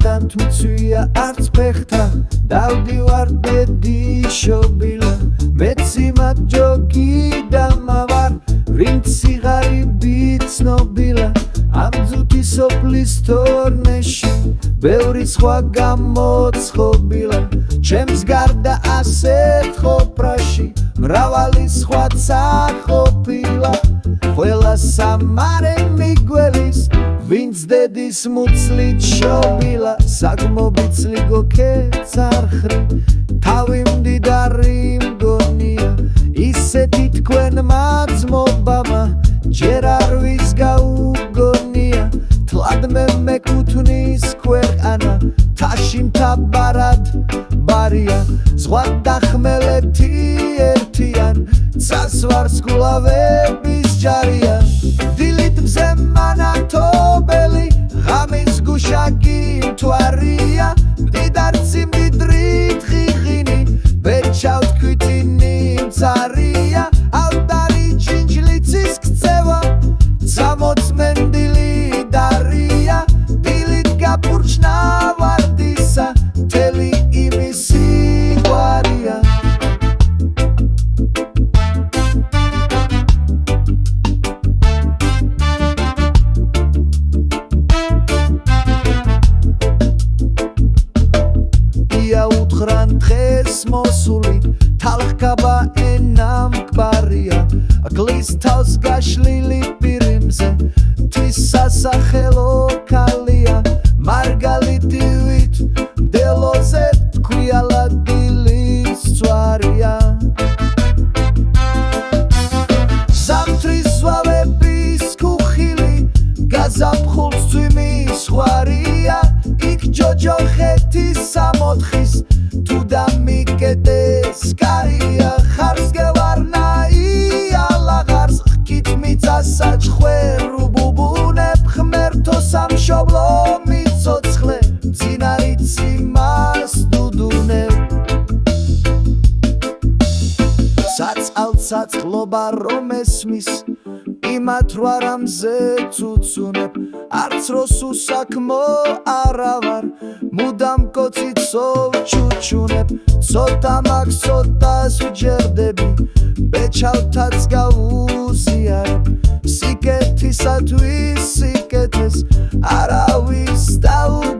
მათთან თუ მცვია არც ფეხთა დავდივარ ბედი შობილა მეც იმად ჯოგი დამავარ ვინც სიღარიბით ცნობილა ამ ძუთი სოფლის თორნეში ბევრი სხვა გამოცხობილა ჩემს გარდა ასეთ ყოფრაში მრავალი სხვაცა ყოფილა ყველა სამარე მიგველის ვინც დედის მუცლით შობილა საკმობიცლი გოქეცარხრი თავი მდიდარი მგონია ისეთი თქვენ მაძმობამა ჯერ არ ვის გაუგონია თლად მე მეკუთვნის ქვეყანა თაში მთავარად ბარია ზღვა დახმელეთი ერთიან წასვარს გულავების ჯარია დილით მზე მანათობელი ღამის გუშაკი მთვარია მდიდარცი მდიდრით ხიხინი ბეჭავთ ქვითინი მცარია ავდარი ჩინჩლიცის ქცევა სამოც მენდილი დარია დილით გაფურჩნა ვარდისა მთელი იმისი გვარია უთხრან დღეს მოსული თალხკაბა ენამ კვარია გლის თავს გაშლილი პირიმზე თვის სასახელო ქალია მარგალიტივით მდელოზე თქვიალა დილის წვარია ზამთრის ზვავების ქუხილი გაზაფხულს წვიმის ხვარია იქ ჯოჯოხეთის სამოთხის თუ დამიკეტეს კარია ხარს გევარნაია ლაღარს ხკით მიწასაჩხვერ უბუბუნებ ღმერთო სამშობლო მიცოცხლე მძინარიცი მას დუდუნებ საწყალ-საწყლობა რომ ესმის იმათ რამზე ცუცუნებ არც როსუ საქმო არავარ მუდამ კოციცო ჩუჩუნებ ცოტა მაგ ცოტას ვჯერდები ბეჭავთაც გაუზიარებ სიკეთისათვის სიკეთეს არავის დაუ